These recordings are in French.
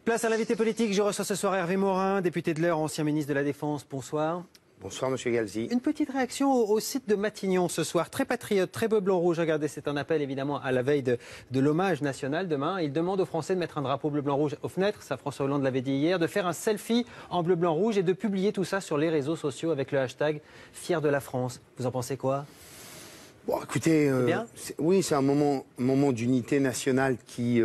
Place à l'invité politique, je reçois ce soir Hervé Morin, député de l'Eure, ancien ministre de la Défense. Bonsoir. Bonsoir, monsieur Galzi. Une petite réaction au site de Matignon ce soir. Très patriote, très bleu, blanc, rouge. Regardez, c'est un appel évidemment à la veille de l'hommage national demain. Il demande aux Français de mettre un drapeau bleu, blanc, rouge aux fenêtres. Ça, François Hollande l'avait dit hier. De faire un selfie en bleu, blanc, rouge et de publier tout ça sur les réseaux sociaux avec le hashtag Fier de la France. Vous en pensez quoi? Bon, écoutez, oui, c'est un moment d'unité nationale qui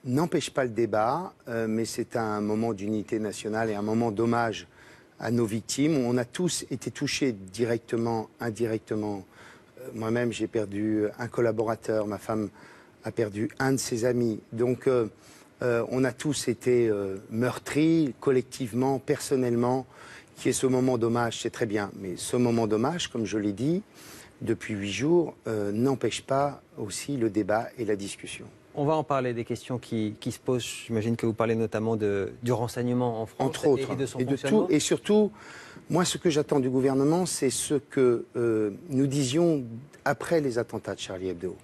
n'empêche pas le débat, mais c'est un moment d'unité nationale et un moment d'hommage à nos victimes. On a tous été touchés directement, indirectement. Moi-même, j'ai perdu un collaborateur, ma femme a perdu un de ses amis. Donc, on a tous été meurtris, collectivement, personnellement. Qui est ce moment d'hommage, c'est très bien. Mais ce moment d'hommage, comme je l'ai dit, depuis 8 jours, n'empêche pas aussi le débat et la discussion. On va en parler des questions qui se posent. J'imagine que vous parlez notamment du renseignement en France. Entre autres, et de son fonctionnement. tout. Et surtout, moi, ce que j'attends du gouvernement, c'est ce que nous disions après les attentats de Charlie Hebdo.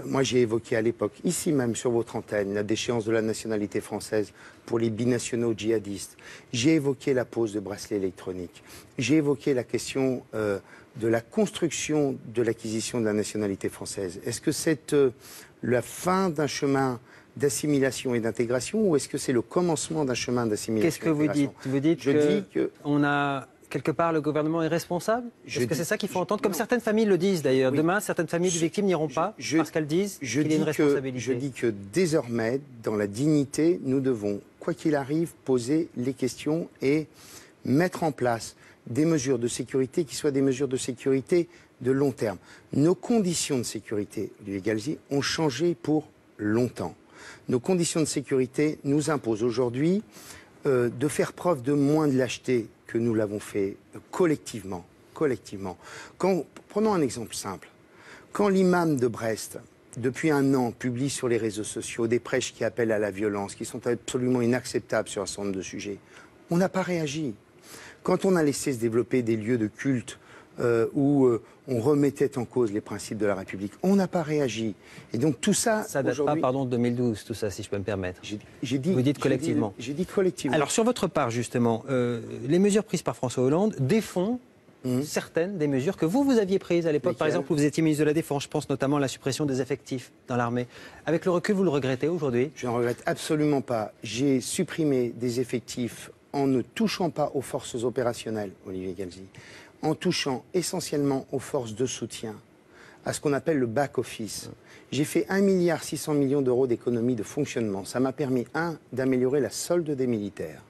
Moi, j'ai évoqué à l'époque, ici même sur votre antenne, la déchéance de la nationalité française pour les binationaux djihadistes. J'ai évoqué la pose de bracelets électroniques. J'ai évoqué la question de la construction de l'acquisition de la nationalité française. Est-ce que c'est la fin d'un chemin d'assimilation et d'intégration ou est-ce que c'est le commencement d'un chemin d'assimilation? Qu'est-ce que vous dites? Vous dites qu'on a... Quelque part, le gouvernement est responsable? Est-ce que c'est ça qu'il faut entendre? Comme certaines familles le disent d'ailleurs. Oui. Demain, certaines familles de victimes n'iront pas parce qu'elles disent qu'il y a une responsabilité. Je dis que désormais, dans la dignité, nous devons, quoi qu'il arrive, poser les questions et mettre en place des mesures de sécurité qui soient des mesures de sécurité de long terme. Nos conditions de sécurité, Olivier Galzi, ont changé pour longtemps. Nos conditions de sécurité nous imposent aujourd'hui de faire preuve de moins de lâcheté que nous l'avons fait collectivement. Prenons un exemple simple. Quand l'imam de Brest, depuis un an, publie sur les réseaux sociaux des prêches qui appellent à la violence, qui sont absolument inacceptables sur un certain nombre de sujets, on n'a pas réagi. Quand on a laissé se développer des lieux de culte où on remettait en cause les principes de la République, on n'a pas réagi. Et donc tout ça... Ça date pas, pardon, de 2012, tout ça, si je peux me permettre. Vous dites collectivement. J'ai dit collectivement. Alors sur votre part, justement, les mesures prises par François Hollande défont certaines des mesures que vous aviez prises à l'époque. Par exemple, où vous étiez ministre de la Défense. Je pense notamment à la suppression des effectifs dans l'armée. Avec le recul, vous le regrettez aujourd'hui? Je ne regrette absolument pas. J'ai supprimé des effectifs en ne touchant pas aux forces opérationnelles, Olivier Galzi, en touchant essentiellement aux forces de soutien, à ce qu'on appelle le back-office. J'ai fait 1,6 milliard d'euros d'économies de fonctionnement. Ça m'a permis, 1, d'améliorer la solde des militaires.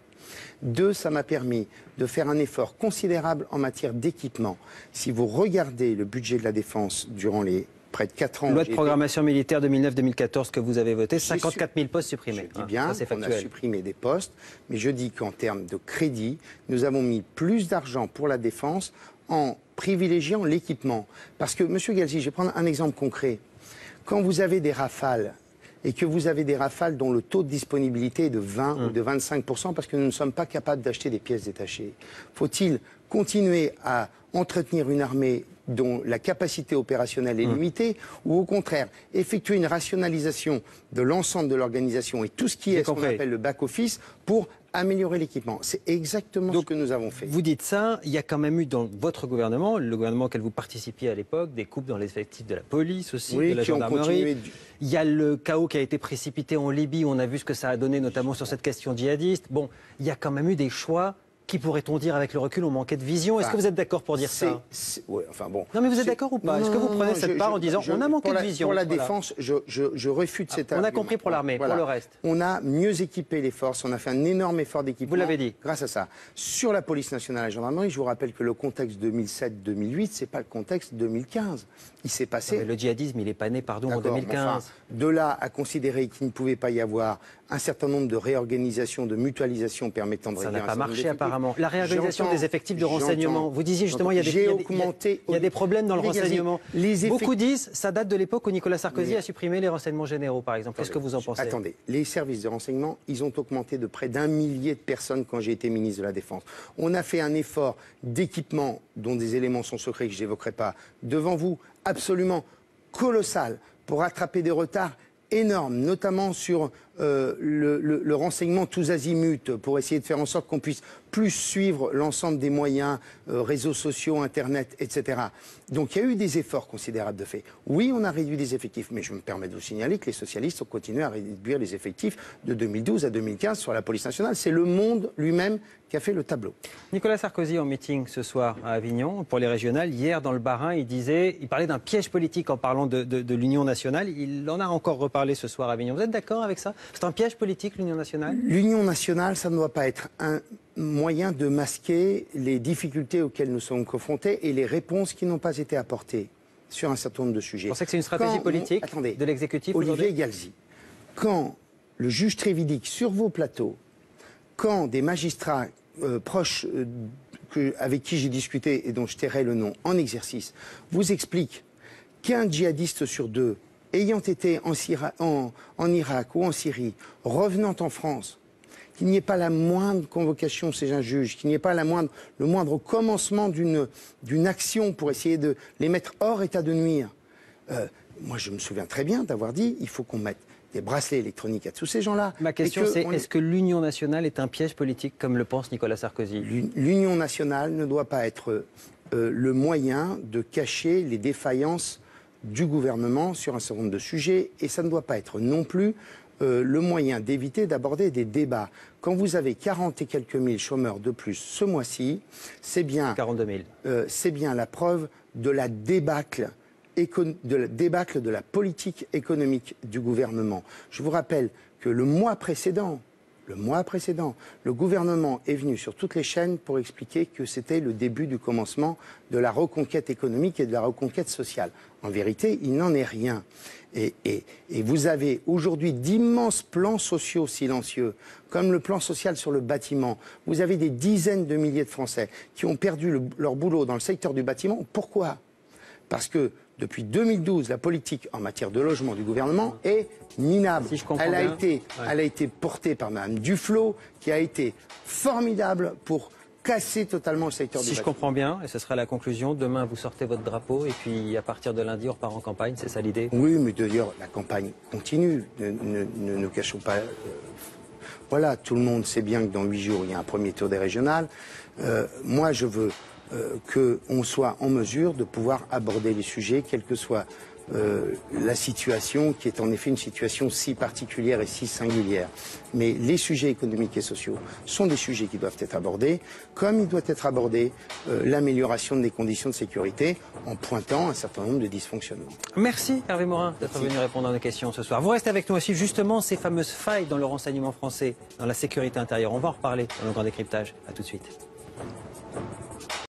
2, ça m'a permis de faire un effort considérable en matière d'équipement. Si vous regardez le budget de la Défense durant les près de 4 ans... Loi de programmation militaire 2009-2014 que vous avez votée, 54 000 postes supprimés. Je dis bien, on a supprimé des postes, mais je dis qu'en termes de crédit, nous avons mis plus d'argent pour la Défense en privilégiant l'équipement. Parce que, monsieur Galzi, je vais prendre un exemple concret. Quand vous avez des Rafales, et que vous avez des Rafales dont le taux de disponibilité est de 20 ou de 25%, parce que nous ne sommes pas capables d'acheter des pièces détachées, faut-il continuer à entretenir une armée dont la capacité opérationnelle est limitée, ou au contraire, effectuer une rationalisation de l'ensemble de l'organisation et tout ce qui est ce qu'on appelle le back-office pour améliorer l'équipement? C'est exactement ce que nous avons fait. Vous dites ça, il y a quand même eu dans votre gouvernement, le gouvernement auquel vous participiez à l'époque, des coupes dans l'effectif de la police aussi, de la gendarmerie. Il y a le chaos qui a été précipité en Libye, on a vu ce que ça a donné, notamment sur cette question djihadiste. Bon, il y a quand même eu des choix qui, pourrait-on dire, avec le recul, on manquait de vision. Est-ce que vous êtes d'accord pour dire ça? Ouais, enfin bon. Non, mais vous êtes d'accord ou pas? Est-ce que vous prenez cette part en disant on a manqué de vision? Pour la défense, je refute cet argument. On a compris pour l'armée, pour le reste. On a mieux équipé les forces, on a fait un énorme effort d'équipement. Vous l'avez dit. Grâce à ça. Sur la police nationale et la gendarmerie, je vous rappelle que le contexte 2007-2008, c'est pas le contexte 2015. Il s'est passé... Non, mais le djihadisme, il est pas né, pardon, en 2015. Enfin, de là à considérer qu'il ne pouvait pas y avoir un certain nombre de réorganisations, de mutualisations permettant de réduire... Ça n'a pas marché apparemment. La réorganisation des effectifs de renseignement. Vous disiez justement, il y a des problèmes dans le renseignement. Beaucoup disent, ça date de l'époque où Nicolas Sarkozy a supprimé les renseignements généraux, par exemple. Qu'est-ce que vous en pensez? Attendez, les services de renseignement, ils ont augmenté de près d'1 millier de personnes quand j'ai été ministre de la Défense. On a fait un effort d'équipement, dont des éléments sont secrets que je n'évoquerai pas, devant vous, absolument colossal, pour rattraper des retards énormes, notamment sur le renseignement tous azimuts pour essayer de faire en sorte qu'on puisse plus suivre l'ensemble des moyens, réseaux sociaux, Internet, etc. Donc il y a eu des efforts considérables de fait. Oui, on a réduit les effectifs, mais je me permets de vous signaler que les socialistes ont continué à réduire les effectifs de 2012 à 2015 sur la police nationale. C'est le monde lui-même qui a fait le tableau. Nicolas Sarkozy en meeting ce soir à Avignon pour les régionales. Hier dans le Bas-Rhin, il parlait d'un piège politique en parlant de l'Union nationale. Il en a encore reparlé ce soir à Avignon. Vous êtes d'accord avec ça? C'est un piège politique, l'Union nationale? L'Union nationale, ça ne doit pas être un moyen de masquer les difficultés auxquelles nous sommes confrontés et les réponses qui n'ont pas été apportées sur un certain nombre de sujets. Vous pensez que c'est une stratégie politique de l'exécutif aujourd'hui? Olivier Galzi, quand le juge Trévidic, sur vos plateaux, quand des magistrats proches avec qui j'ai discuté et dont je tairai le nom en exercice, vous expliquent qu'un djihadiste sur deux, ayant été en Irak ou en Syrie, revenant en France, qu'il n'y ait pas la moindre convocation chez un juge, qu'il n'y ait pas le moindre commencement d'une action pour essayer de les mettre hors état de nuire. Moi, je me souviens très bien d'avoir dit il faut qu'on mette des bracelets électroniques à tous ces gens-là. Ma question, c'est est-ce que l'Union nationale est un piège politique, comme le pense Nicolas Sarkozy? L'Union nationale ne doit pas être le moyen de cacher les défaillances du gouvernement sur un certain nombre de sujets, et ça ne doit pas être non plus le moyen d'éviter d'aborder des débats. Quand vous avez 40 et quelques mille chômeurs de plus ce mois-ci, c'est bien, 42 000. C'est bien la preuve de la débâcle de la politique économique du gouvernement. Je vous rappelle que le mois précédent, le gouvernement est venu sur toutes les chaînes pour expliquer que c'était le début du commencement de la reconquête économique et de la reconquête sociale. En vérité, il n'en est rien. Et vous avez aujourd'hui d'immenses plans sociaux silencieux, comme le plan social sur le bâtiment. Vous avez des dizaines de milliers de Français qui ont perdu leur boulot dans le secteur du bâtiment. Pourquoi? Parce que depuis 2012, la politique en matière de logement du gouvernement est minable. Si je comprends bien. Elle a été portée par Mme Duflot, qui a été formidable pour casser totalement le secteur du bâtiment. Si je comprends bien, et ce sera la conclusion, demain vous sortez votre drapeau et puis à partir de lundi on repart en campagne, c'est ça l'idée? Oui, mais d'ailleurs la campagne continue, ne nous cachons pas. Voilà, tout le monde sait bien que dans 8 jours il y a un premier tour des régionales. Moi je veux qu'on soit en mesure de pouvoir aborder les sujets, quelle que soit la situation, qui est en effet une situation si particulière et si singulière. Mais les sujets économiques et sociaux sont des sujets qui doivent être abordés, comme il doit être abordé l'amélioration des conditions de sécurité, en pointant un certain nombre de dysfonctionnements. Merci Hervé Morin d'être venu répondre à nos questions ce soir. Vous restez avec nous aussi justement ces fameuses failles dans le renseignement français, dans la sécurité intérieure. On va en reparler dans le grand décryptage. A tout de suite.